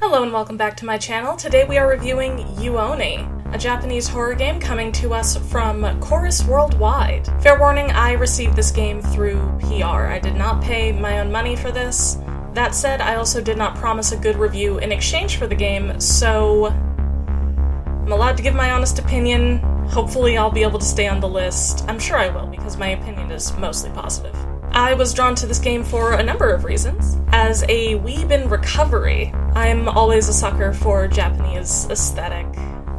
Hello and welcome back to my channel. Today we are reviewing Yuoni, a Japanese horror game coming to us from Chorus Worldwide. Fair warning, I received this game through PR. I did not pay my own money for this. That said, I also did not promise a good review in exchange for the game, so I'm allowed to give my honest opinion. Hopefully I'll be able to stay on the list. I'm sure I will, because my opinion is mostly positive. I was drawn to this game for a number of reasons. As a weeb in recovery, I'm always a sucker for Japanese aesthetic,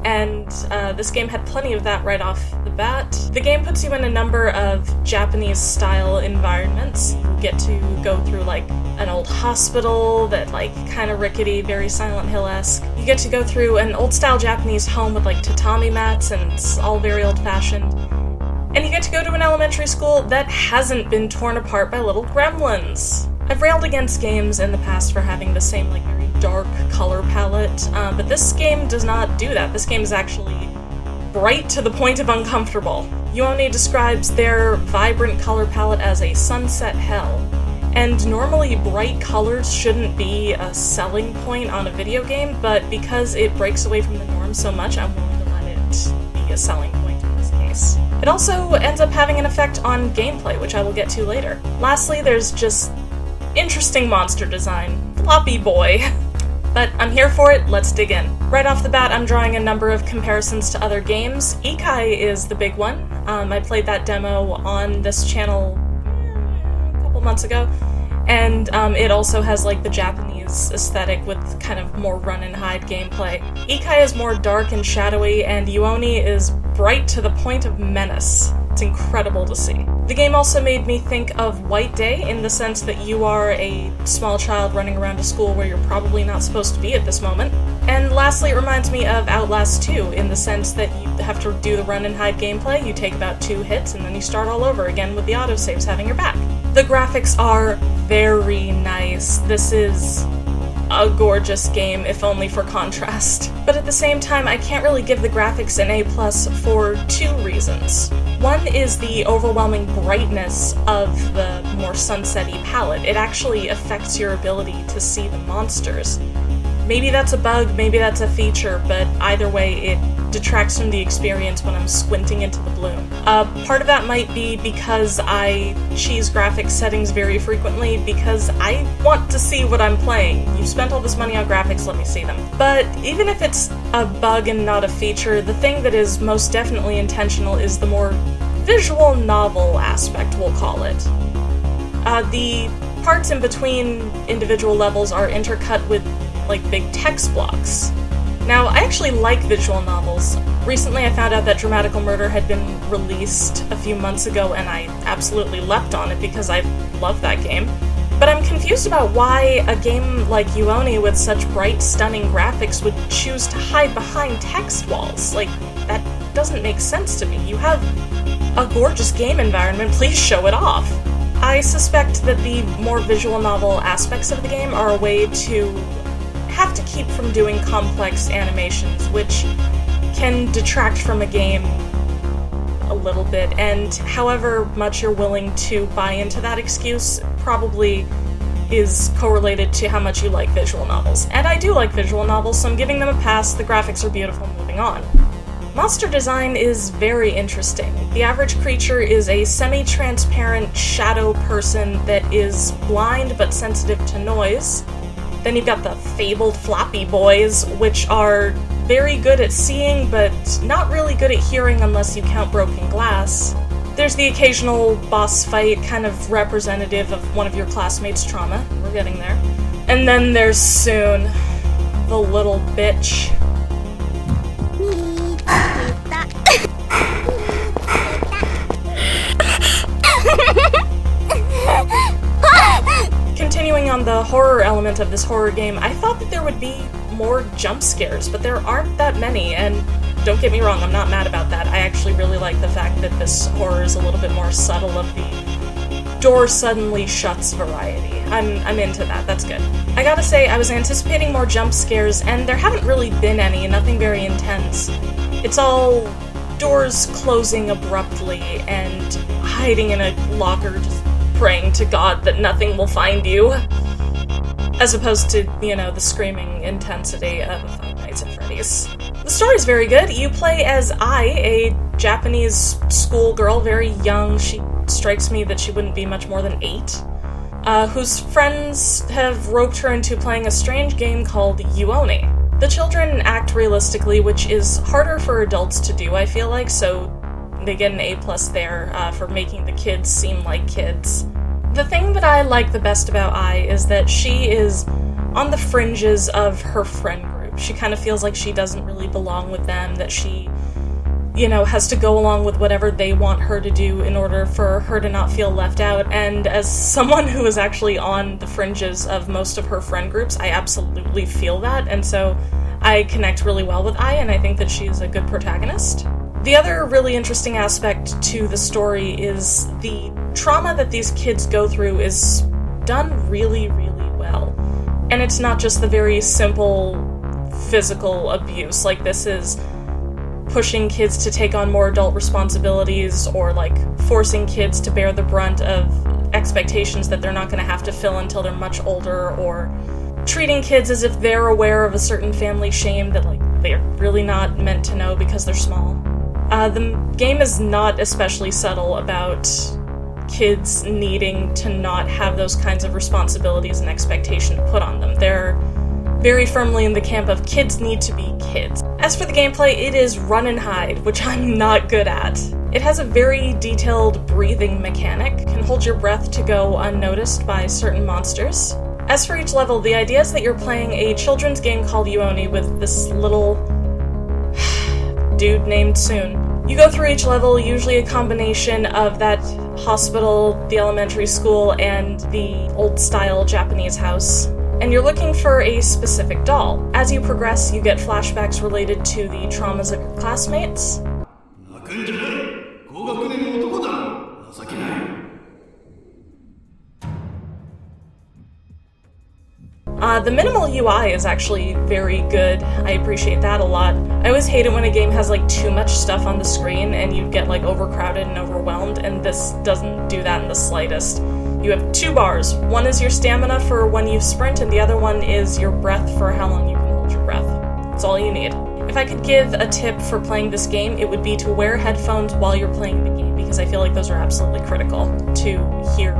and this game had plenty of that right off the bat. The game puts you in a number of Japanese-style environments. You get to go through, like, an old hospital that, like, kind of rickety, very Silent Hill-esque. You get to go through an old-style Japanese home with, like, tatami mats, and it's all very old-fashioned. And you get to go to an elementary school that hasn't been torn apart by little gremlins. I've railed against games in the past for having the same, like, very dark color palette, but this game does not do that. This game is actually bright to the point of uncomfortable. Yuoni describes their vibrant color palette as a sunset hell, and normally bright colors shouldn't be a selling point on a video game, but because it breaks away from the norm so much, I'm willing to let it be a selling point in this case. It also ends up having an effect on gameplay, which I will get to later. Lastly, there's just interesting monster design. Floppy boy. But I'm here for it, let's dig in. Right off the bat, I'm drawing a number of comparisons to other games. Ikai is the big one. I played that demo on this channel a couple months ago, and it also has, like, the Japanese aesthetic with kind of more run-and-hide gameplay. Ikai is more dark and shadowy, and Yuoni is bright to the point of menace. It's incredible to see. The game also made me think of White Day in the sense that you are a small child running around a school where you're probably not supposed to be at this moment. And lastly, it reminds me of Outlast 2 in the sense that you have to do the run-and-hide gameplay, you take about 2 hits, and then you start all over again with the autosaves having your back. The graphics are very nice. This is a gorgeous game, if only for contrast. But at the same time, I can't really give the graphics an A+ for 2 reasons. One is the overwhelming brightness of the more sunset-y palette. It actually affects your ability to see the monsters. Maybe that's a bug, maybe that's a feature, but either way, it detracts from the experience when I'm squinting into the bloom. Part of that might be because I cheese graphics settings very frequently because I want to see what I'm playing. You've spent all this money on graphics, let me see them. But even if it's a bug and not a feature, the thing that is most definitely intentional is the more visual novel aspect, we'll call it. The parts in between individual levels are intercut with, like, big text blocks. Now, I actually like visual novels. Recently I found out that Dramatical Murder had been released a few months ago, and I absolutely leapt on it because I love that game. But I'm confused about why a game like Yuoni with such bright, stunning graphics would choose to hide behind text walls. Like, that doesn't make sense to me. You have a gorgeous game environment, please show it off. I suspect that the more visual novel aspects of the game are a way to have to keep from doing complex animations, which can detract from a game a little bit, and however much you're willing to buy into that excuse probably is correlated to how much you like visual novels. And I do like visual novels, so I'm giving them a pass. The graphics are beautiful, moving on. Monster design is very interesting. The average creature is a semi-transparent shadow person that is blind but sensitive to noise. Then you've got the fabled floppy boys, which are very good at seeing, but not really good at hearing unless you count broken glass. There's the occasional boss fight, kind of representative of one of your classmates' trauma. We're getting there. And then there's Soon, the little bitch. Continuing on the horror element of this horror game, I thought that there would be more jump scares, but there aren't that many, and don't get me wrong, I'm not mad about that. I actually really like the fact that this horror is a little bit more subtle of the door suddenly shuts variety. I'm into that, that's good. I gotta say, I was anticipating more jump scares, and there haven't really been any, nothing very intense. It's all doors closing abruptly and hiding in a locker, just praying to God that nothing will find you. as opposed to, you know, the screaming intensity of Five Nights at Freddy's. The story's very good. You play as Ai, a Japanese schoolgirl, very young. She strikes me that she wouldn't be much more than 8, whose friends have roped her into playing a strange game called Yuoni. The children act realistically, which is harder for adults to do, I feel like, so they get an A+ there for making the kids seem like kids. The thing that I like the best about Ai is that she is on the fringes of her friend group. She kind of feels like she doesn't really belong with them, that she, you know, has to go along with whatever they want her to do in order for her to not feel left out. And as someone who is actually on the fringes of most of her friend groups, I absolutely feel that, and so I connect really well with Ai, and I think that she's a good protagonist. The other really interesting aspect to the story is the trauma that these kids go through is done really, really well. And it's not just the very simple physical abuse, like this is pushing kids to take on more adult responsibilities, or like forcing kids to bear the brunt of expectations that they're not going to have to fill until they're much older, or treating kids as if they're aware of a certain family shame that like they're really not meant to know because they're small. The game is not especially subtle about kids needing to not have those kinds of responsibilities and expectation put on them. They're very firmly in the camp of kids need to be kids. As for the gameplay, it is run and hide, which I'm not good at. It has a very detailed breathing mechanic, can hold your breath to go unnoticed by certain monsters. As for each level, the idea is that you're playing a children's game called Yuoni with this little dude named Soon. You go through each level, usually a combination of that hospital, the elementary school, and the old-style Japanese house. And you're looking for a specific doll. As you progress, you get flashbacks related to the traumas of your classmates. The minimal UI is actually very good. I appreciate that a lot. I always hate it when a game has like too much stuff on the screen and you get like overcrowded and overwhelmed, and this doesn't do that in the slightest. You have 2 bars. One is your stamina for when you sprint, and the other one is your breath for how long you can hold your breath. That's all you need. If I could give a tip for playing this game, it would be to wear headphones while you're playing the game, because I feel like those are absolutely critical to hear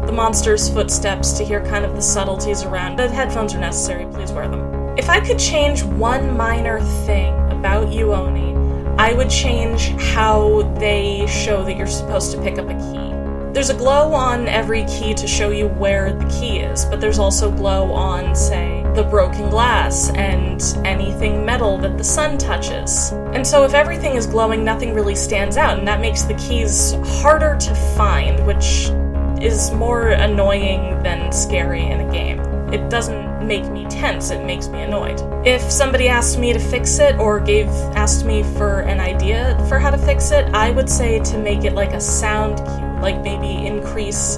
the monster's footsteps, to hear kind of the subtleties around. The headphones are necessary, please wear them. If I could change one minor thing about Yuoni, I would change how they show that you're supposed to pick up a key. There's a glow on every key to show you where the key is, but there's also glow on, say, the broken glass and anything metal that the sun touches. And so if everything is glowing, nothing really stands out, and that makes the keys harder to find, which is more annoying than scary in a game. It doesn't make me tense, it makes me annoyed. If somebody asked me to fix it, or asked me for an idea for how to fix it, I would say to make it like a sound cue, like maybe increase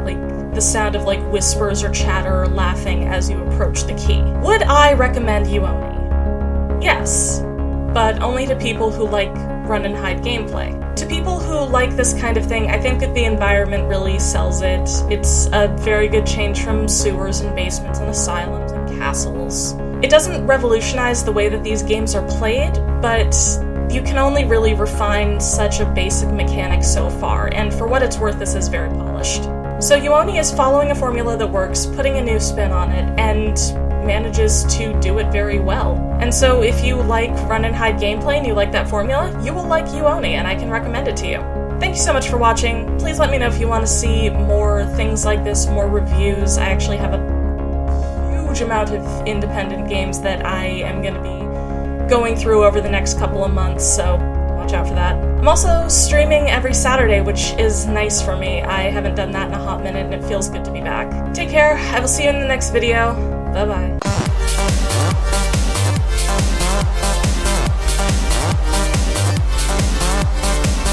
like the sound of like whispers or chatter or laughing as you approach the key. Would I recommend Yuoni? Yes, but only to people who like run and hide gameplay. To people who like this kind of thing, I think that the environment really sells it. It's a very good change from sewers and basements and asylums and castles. It doesn't revolutionize the way that these games are played, but you can only really refine such a basic mechanic so far, and for what it's worth, this is very polished. So Yuoni is following a formula that works, putting a new spin on it, and manages to do it very well. And so if you like run and hide gameplay and you like that formula, you will like Yuoni, and I can recommend it to you. Thank you so much for watching. Please let me know if you want to see more things like this, more reviews. I actually have a huge amount of independent games that I am going to be going through over the next couple of months, so watch out for that. I'm also streaming every Saturday, which is nice for me. I haven't done that in a hot minute, and it feels good to be back. Take care. I will see you in the next video. Bye-bye.